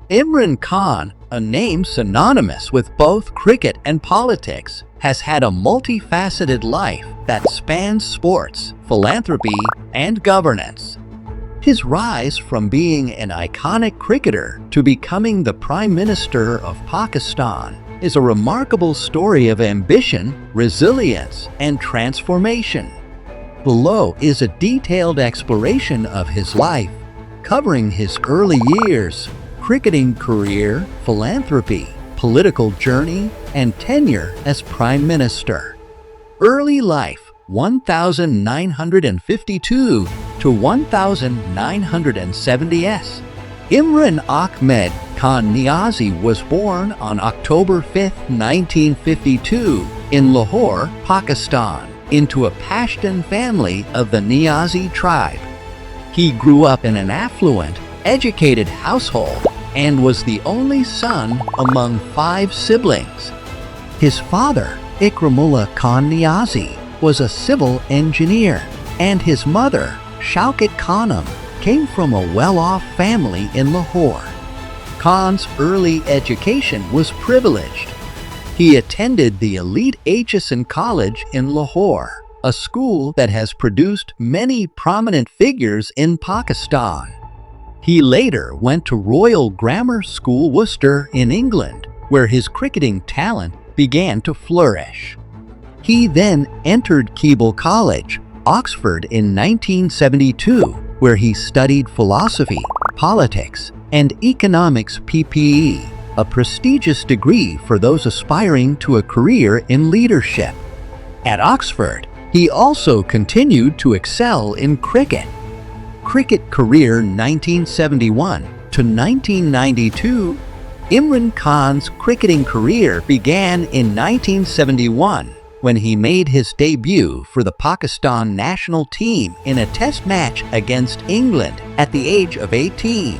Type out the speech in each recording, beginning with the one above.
Imran Khan, a name synonymous with both cricket and politics, has had a multifaceted life that spans sports, philanthropy, and governance. His rise from being an iconic cricketer to becoming the Prime Minister of Pakistan is a remarkable story of ambition, resilience, and transformation. Below is a detailed exploration of his life, covering his early years, cricketing career, philanthropy, political journey, and tenure as Prime Minister. Early life 1952 to 1970s. Imran Ahmed Khan Niazi was born on October 5, 1952 in Lahore, Pakistan, into a Pashtun family of the Niazi tribe. He grew up in an affluent, educated household and was the only son among 5 siblings. His father, Ikramullah Khan Niazi, was a civil engineer, and his mother, Shaukat Khanum, came from a well-off family in Lahore. Khan's early education was privileged. He attended the elite HSN College in Lahore, a school that has produced many prominent figures in Pakistan. He later went to Royal Grammar School, Worcester in England, where his cricketing talent began to flourish. He then entered Keble College, Oxford in 1972, where he studied philosophy, politics, and economics PPE, a prestigious degree for those aspiring to a career in leadership. At Oxford, he also continued to excel in cricket. Cricket career 1971 to 1992. Imran Khan's cricketing career began in 1971 when he made his debut for the Pakistan national team in a test match against England at the age of 18.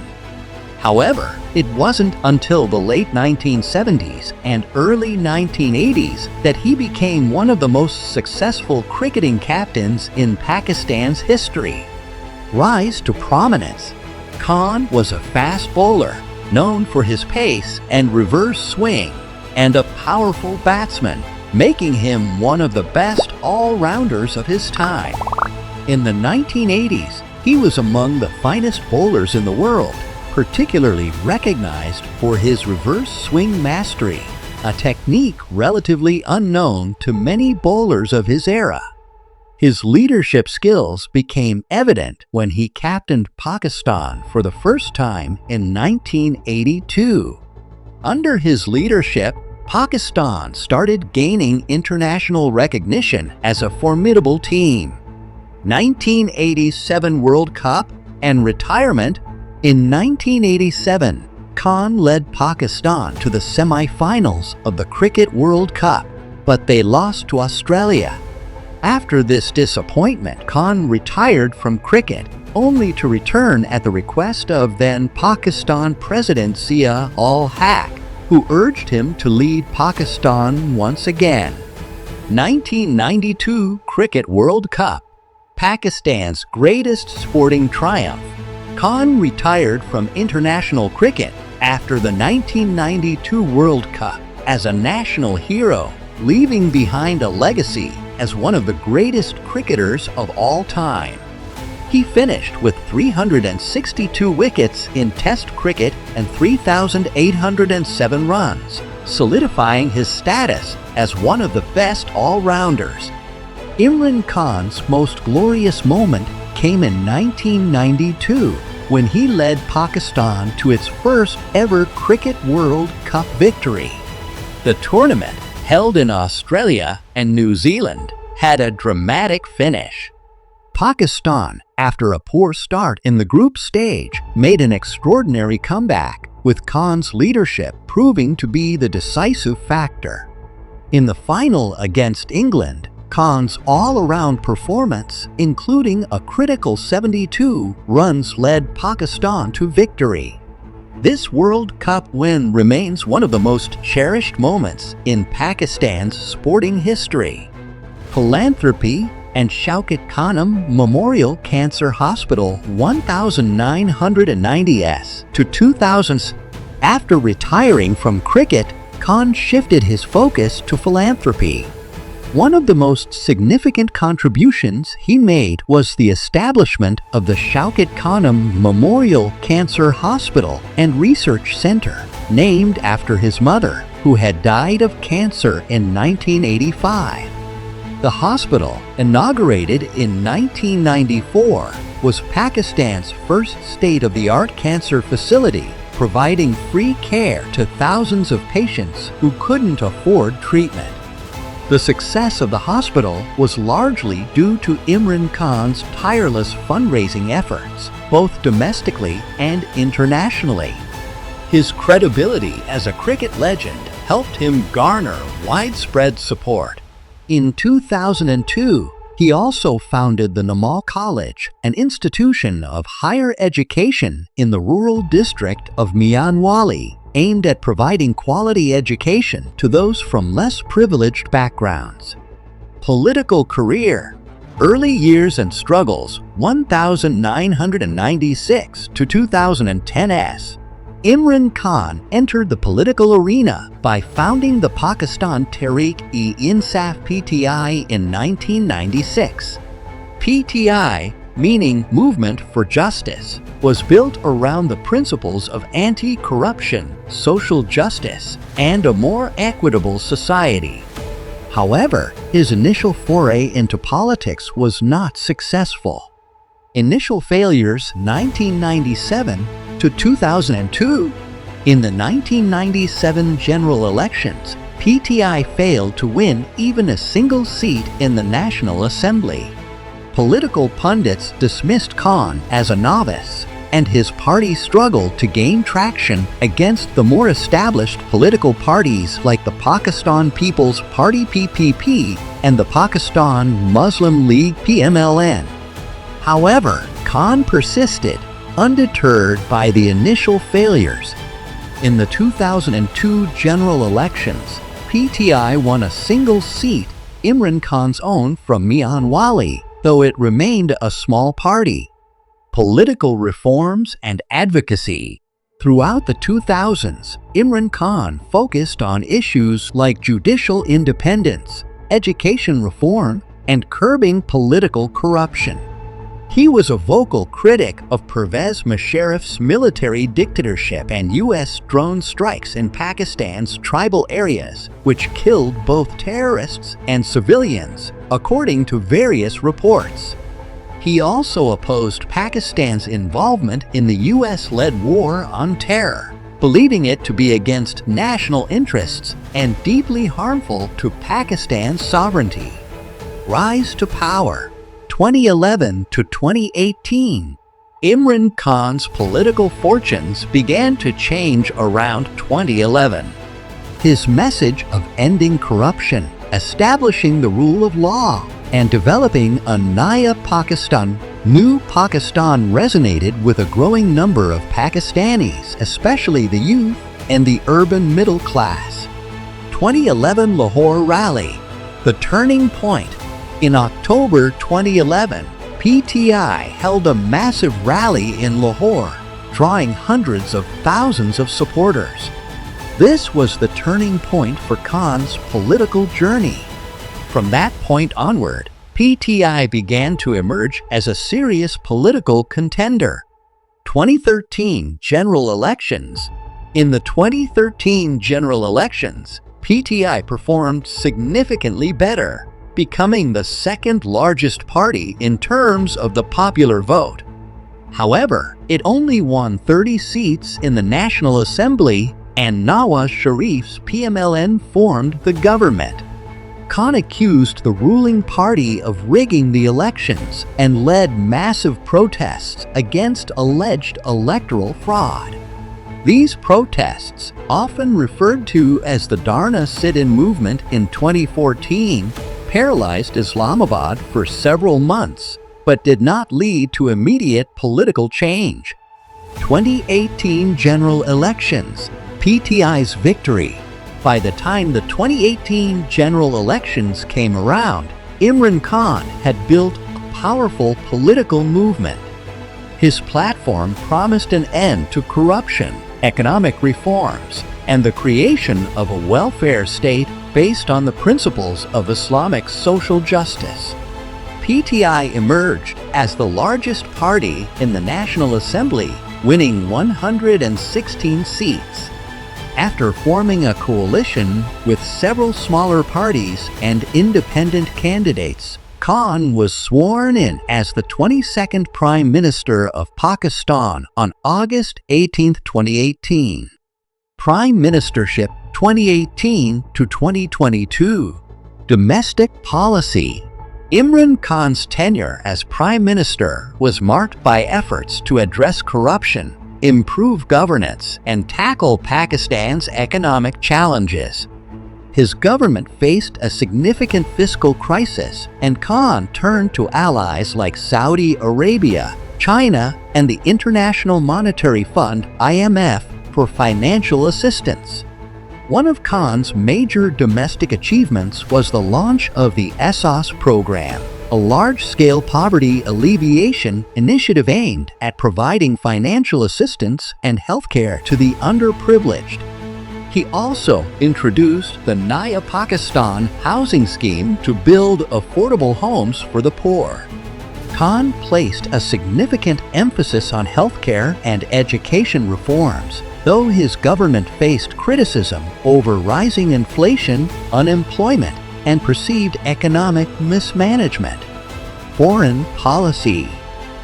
However, it wasn't until the late 1970s and early 1980s that he became one of the most successful cricketing captains in Pakistan's history. Rise to prominence. Khan was a fast bowler, known for his pace and reverse swing, and a powerful batsman, making him one of the best all-rounders of his time. In the 1980s, he was among the finest bowlers in the world, particularly recognized for his reverse swing mastery, a technique relatively unknown to many bowlers of his era. His leadership skills became evident when he captained Pakistan for the first time in 1982. Under his leadership, Pakistan started gaining international recognition as a formidable team. 1987 World Cup and retirement. In 1987, Khan led Pakistan to the semi-finals of the Cricket World Cup, but they lost to Australia. After this disappointment, Khan retired from cricket, only to return at the request of then Pakistan President Zia-ul-Haq, who urged him to lead Pakistan once again. 1992 Cricket World Cup, Pakistan's greatest sporting triumph. Khan retired from international cricket after the 1992 World Cup as a national hero, leaving behind a legacy as one of the greatest cricketers of all time. He finished with 362 wickets in Test cricket and 3,807 runs, solidifying his status as one of the best all-rounders. Imran Khan's most glorious moment came in 1992 when he led Pakistan to its first ever Cricket World Cup victory. The tournament, held in Australia and New Zealand, had a dramatic finish. Pakistan, after a poor start in the group stage, made an extraordinary comeback, with Khan's leadership proving to be the decisive factor. In the final against England, Khan's all-around performance, including a critical 72 runs, led Pakistan to victory. This World Cup win remains one of the most cherished moments in Pakistan's sporting history. Philanthropy and Shaukat Khanum Memorial Cancer Hospital 1990s to 2000s. After retiring from cricket, Khan shifted his focus to philanthropy. One of the most significant contributions he made was the establishment of the Shaukat Khanum Memorial Cancer Hospital and Research Center, named after his mother, who had died of cancer in 1985. The hospital, inaugurated in 1994, was Pakistan's first state-of-the-art cancer facility, providing free care to thousands of patients who couldn't afford treatment. The success of the hospital was largely due to Imran Khan's tireless fundraising efforts, both domestically and internationally. His credibility as a cricket legend helped him garner widespread support. In 2002, he also founded the Namal College, an institution of higher education in the rural district of Mianwali, aimed at providing quality education to those from less privileged backgrounds. Political career: early years and struggles 1996 to 2010s. Imran Khan entered the political arena by founding the Pakistan Tehreek-e-Insaf (PTI) in 1996. PTI, meaning Movement for Justice, was built around the principles of anti-corruption, social justice, and a more equitable society. However, his initial foray into politics was not successful. Initial failures 1997 to 2002. In the 1997 general elections, PTI failed to win even a single seat in the National Assembly. Political pundits dismissed Khan as a novice, and his party struggled to gain traction against the more established political parties like the Pakistan People's Party (PPP) and the Pakistan Muslim League (PMLN). However, Khan persisted, undeterred by the initial failures. In the 2002 general elections, PTI won a single seat, Imran Khan's own from Mianwali, though it remained a small party. Political reforms and advocacy. Throughout the 2000s, Imran Khan focused on issues like judicial independence, education reform, and curbing political corruption. He was a vocal critic of Pervez Musharraf's military dictatorship and U.S. drone strikes in Pakistan's tribal areas, which killed both terrorists and civilians, according to various reports. He also opposed Pakistan's involvement in the U.S.-led war on terror, believing it to be against national interests and deeply harmful to Pakistan's sovereignty. Rise to power. 2011 to 2018. Imran Khan's political fortunes began to change around 2011. His message of ending corruption, establishing the rule of law, and developing a Naya Pakistan, New Pakistan resonated with a growing number of Pakistanis, especially the youth and the urban middle class. 2011 Lahore Rally. The turning point. In October 2011, PTI held a massive rally in Lahore, drawing hundreds of thousands of supporters. This was the turning point for Khan's political journey. From that point onward, PTI began to emerge as a serious political contender. 2013 general elections. In the 2013 general elections, PTI performed significantly better, becoming the second largest party in terms of the popular vote. However, it only won 30 seats in the National Assembly, and Nawaz Sharif's PMLN formed the government. Khan accused the ruling party of rigging the elections and led massive protests against alleged electoral fraud. These protests, often referred to as the Dharna sit-in movement in 2014, paralyzed Islamabad for several months, but did not lead to immediate political change. 2018 general elections. PTI's victory. By the time the 2018 general elections came around, Imran Khan had built a powerful political movement. His platform promised an end to corruption economic reforms, and the creation of a welfare state based on the principles of Islamic social justice. PTI emerged as the largest party in the National Assembly, winning 116 seats. After forming a coalition with several smaller parties and independent candidates, Khan was sworn in as the 22nd Prime Minister of Pakistan on August 18, 2018. Prime Ministership 2018 to 2022. Domestic policy. Imran Khan's tenure as Prime Minister was marked by efforts to address corruption, improve governance, and tackle Pakistan's economic challenges. His government faced a significant fiscal crisis, and Khan turned to allies like Saudi Arabia, China, and the International Monetary Fund (IMF) for financial assistance. One of Khan's major domestic achievements was the launch of the ESOS program, a large-scale poverty alleviation initiative aimed at providing financial assistance and healthcare to the underprivileged. He also introduced the Naya Pakistan housing scheme to build affordable homes for the poor. Khan placed a significant emphasis on healthcare and education reforms, though his government faced criticism over rising inflation, unemployment, and perceived economic mismanagement. Foreign policy.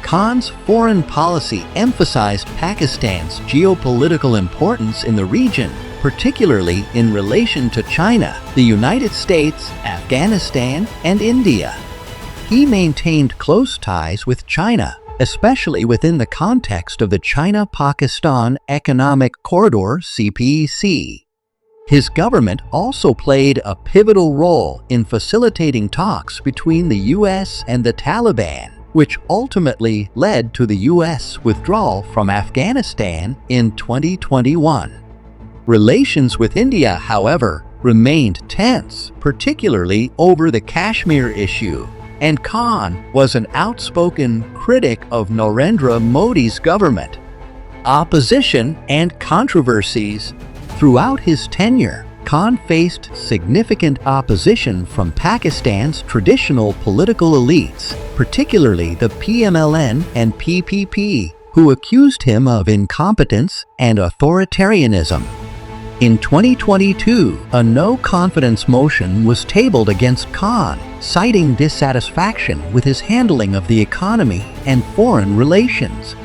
Khan's foreign policy emphasized Pakistan's geopolitical importance in the region, particularly in relation to China, the United States, Afghanistan, and India. He maintained close ties with China, especially within the context of the China-Pakistan Economic Corridor (CPEC). His government also played a pivotal role in facilitating talks between the U.S. and the Taliban, which ultimately led to the U.S. withdrawal from Afghanistan in 2021. Relations with India, however, remained tense, particularly over the Kashmir issue, and Khan was an outspoken critic of Narendra Modi's government. Opposition and controversies. Throughout his tenure, Khan faced significant opposition from Pakistan's traditional political elites, particularly the PMLN and PPP, who accused him of incompetence and authoritarianism. In 2022, a no-confidence motion was tabled against Khan, citing dissatisfaction with his handling of the economy and foreign relations.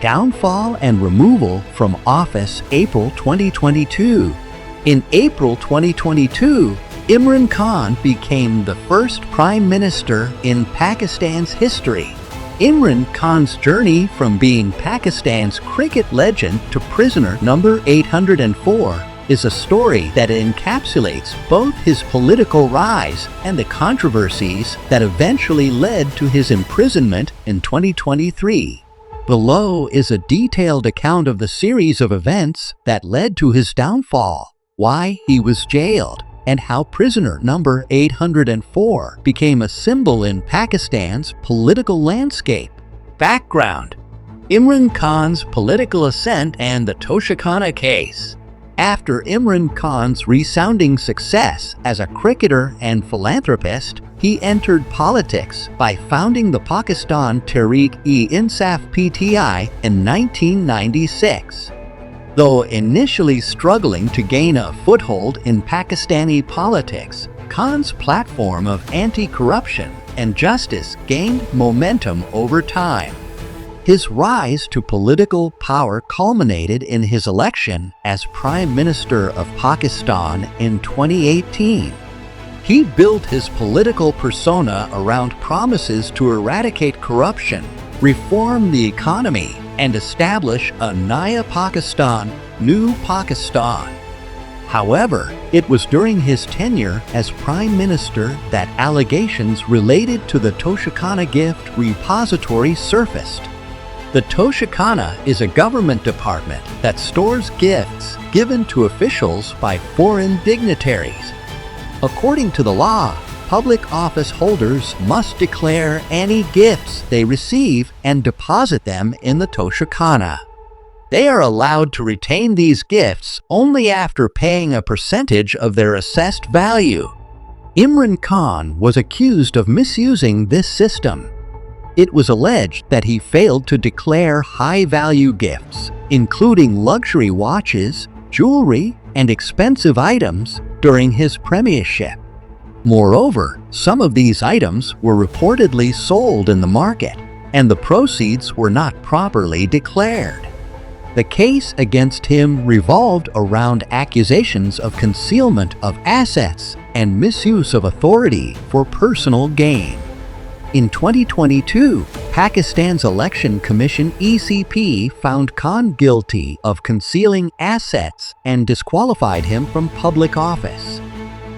Downfall and removal from office April 2022. In April 2022, Imran Khan became the first Prime Minister in Pakistan's history. Imran Khan's journey from being Pakistan's cricket legend to prisoner number 804 is a story that encapsulates both his political rise and the controversies that eventually led to his imprisonment in 2023. Below is a detailed account of the series of events that led to his downfall, why he was jailed, and how prisoner number 804 became a symbol in Pakistan's political landscape. Background: Imran Khan's political ascent and the Toshakhana case. After Imran Khan's resounding success as a cricketer and philanthropist, he entered politics by founding the Pakistan Tehreek-e-Insaf (PTI) in 1996. Though initially struggling to gain a foothold in Pakistani politics, Khan's platform of anti-corruption and justice gained momentum over time. His rise to political power culminated in his election as Prime Minister of Pakistan in 2018. He built his political persona around promises to eradicate corruption, reform the economy, and establish a Naya Pakistan, New Pakistan. However, it was during his tenure as Prime Minister that allegations related to the Toshakhana gift repository surfaced. The Toshakhana is a government department that stores gifts given to officials by foreign dignitaries. According to the law, public office holders must declare any gifts they receive and deposit them in the Toshakhana. They are allowed to retain these gifts only after paying a percentage of their assessed value. Imran Khan was accused of misusing this system. It was alleged that he failed to declare high-value gifts, including luxury watches, jewelry, and expensive items, during his premiership. Moreover, some of these items were reportedly sold in the market, and the proceeds were not properly declared. The case against him revolved around accusations of concealment of assets and misuse of authority for personal gain. In 2022, Pakistan's Election Commission (ECP) found Khan guilty of concealing assets and disqualified him from public office.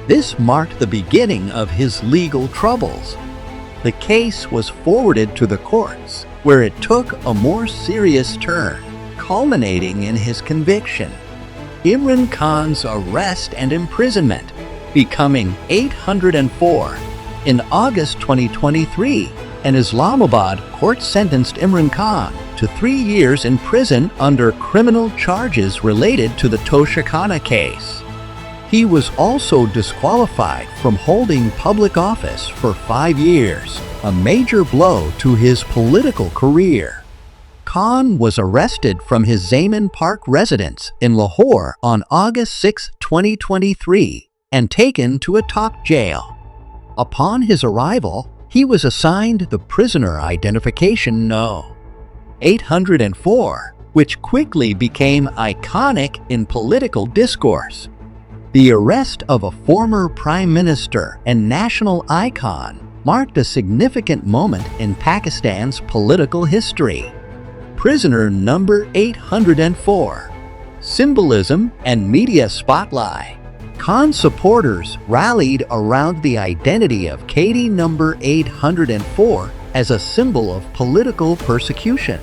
This marked the beginning of his legal troubles. The case was forwarded to the courts, where it took a more serious turn, culminating in his conviction. Imran Khan's arrest and imprisonment, becoming 804. In August 2023, an Islamabad court sentenced Imran Khan to 3 years in prison under criminal charges related to the Toshakhana case. He was also disqualified from holding public office for 5 years, a major blow to his political career. Khan was arrested from his Zaman Park residence in Lahore on August 6, 2023, and taken to a Attock jail. Upon his arrival, he was assigned the prisoner identification No. 804, which quickly became iconic in political discourse. The arrest of a former prime minister and national icon marked a significant moment in Pakistan's political history. Prisoner number 804. Symbolism and media spotlight. Khan's supporters rallied around the identity of Katie number 804 as a symbol of political persecution.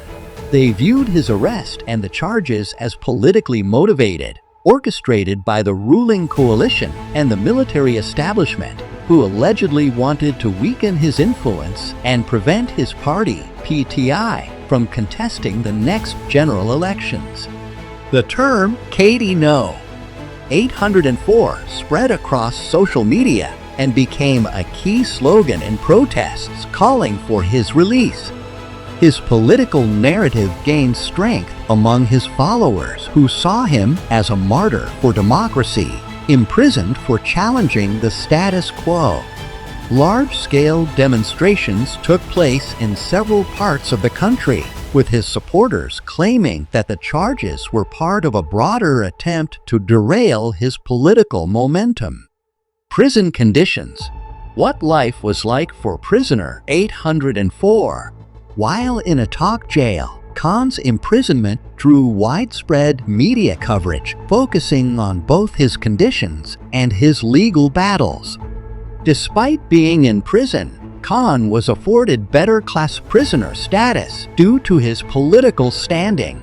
They viewed his arrest and the charges as politically motivated, orchestrated by the ruling coalition and the military establishment, who allegedly wanted to weaken his influence and prevent his party, PTI, from contesting the next general elections. The term Katie No. 804 spread across social media and became a key slogan in protests calling for his release. His political narrative gained strength among his followers, who saw him as a martyr for democracy, imprisoned for challenging the status quo. Large-scale demonstrations took place in several parts of the country, with his supporters claiming that the charges were part of a broader attempt to derail his political momentum. Prison conditions. What life was like for prisoner 804. While in Attock jail, Khan's imprisonment drew widespread media coverage, focusing on both his conditions and his legal battles. Despite being in prison, Khan was afforded better-class prisoner status due to his political standing.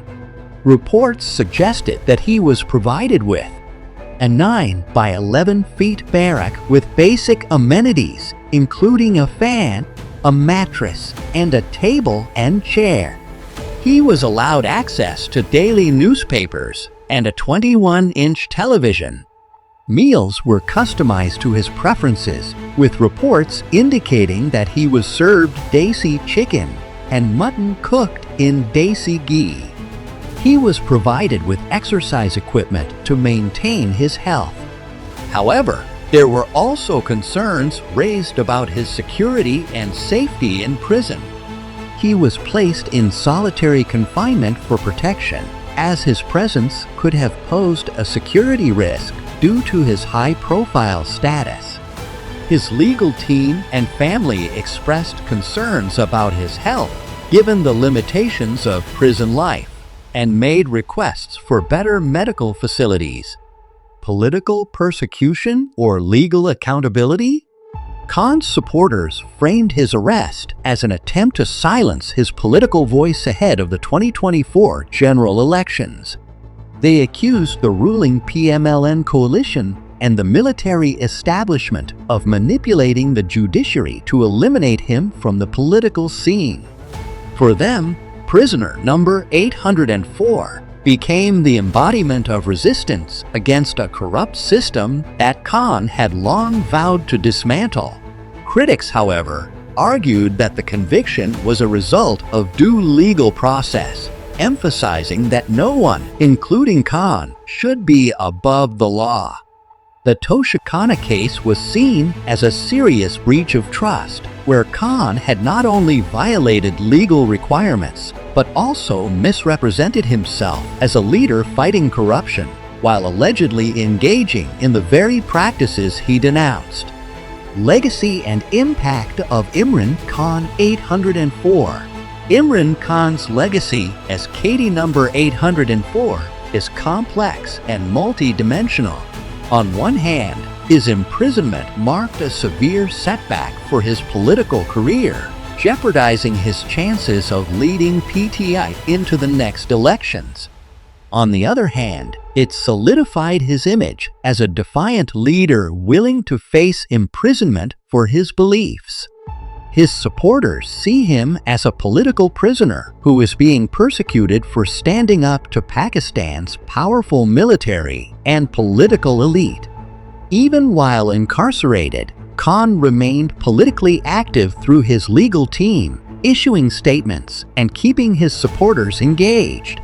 Reports suggested that he was provided with a 9 by 11 feet barrack with basic amenities, including a fan, a mattress, and a table and chair. He was allowed access to daily newspapers and a 21-inch television. Meals were customized to his preferences, with reports indicating that he was served desi chicken and mutton cooked in desi ghee. He was provided with exercise equipment to maintain his health. However, there were also concerns raised about his security and safety in prison. He was placed in solitary confinement for protection, as his presence could have posed a security risk due to his high-profile status. His legal team and family expressed concerns about his health, given the limitations of prison life, and made requests for better medical facilities. Political persecution or legal accountability? Khan's supporters framed his arrest as an attempt to silence his political voice ahead of the 2024 general elections. They accused the ruling PMLN coalition and the military establishment of manipulating the judiciary to eliminate him from the political scene. For them, prisoner number 804 became the embodiment of resistance against a corrupt system that Khan had long vowed to dismantle. Critics, however, argued that the conviction was a result of due legal process, emphasizing that no one, including Khan, should be above the law. The Toshikana case was seen as a serious breach of trust, where Khan had not only violated legal requirements, but also misrepresented himself as a leader fighting corruption, while allegedly engaging in the very practices he denounced. Legacy and impact of Imran Khan 804. Imran Khan's legacy as KD number 804 is complex and multi-dimensional. On one hand, his imprisonment marked a severe setback for his political career, jeopardizing his chances of leading PTI into the next elections. On the other hand, it solidified his image as a defiant leader willing to face imprisonment for his beliefs. His supporters see him as a political prisoner who is being persecuted for standing up to Pakistan's powerful military and political elite. Even while incarcerated, Khan remained politically active through his legal team, issuing statements and keeping his supporters engaged.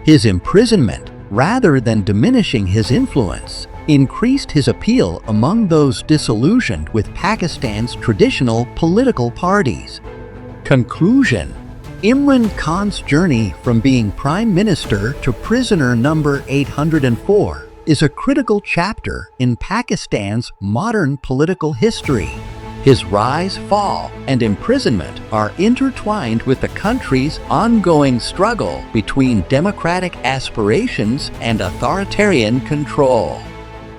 His imprisonment, rather than diminishing his influence, increased his appeal among those disillusioned with Pakistan's traditional political parties. Conclusion: Imran Khan's journey from being Prime Minister to prisoner number 804 is a critical chapter in Pakistan's modern political history. His rise, fall, and imprisonment are intertwined with the country's ongoing struggle between democratic aspirations and authoritarian control.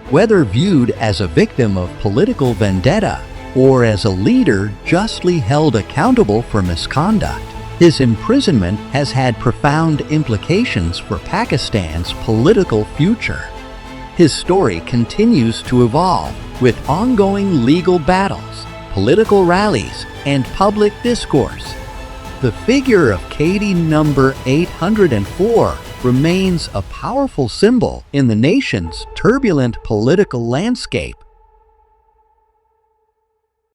Whether viewed as a victim of political vendetta or as a leader justly held accountable for misconduct, his imprisonment has had profound implications for Pakistan's political future. His story continues to evolve with ongoing legal battles, political rallies, and public discourse. The figure of KD number 804 remains a powerful symbol in the nation's turbulent political landscape,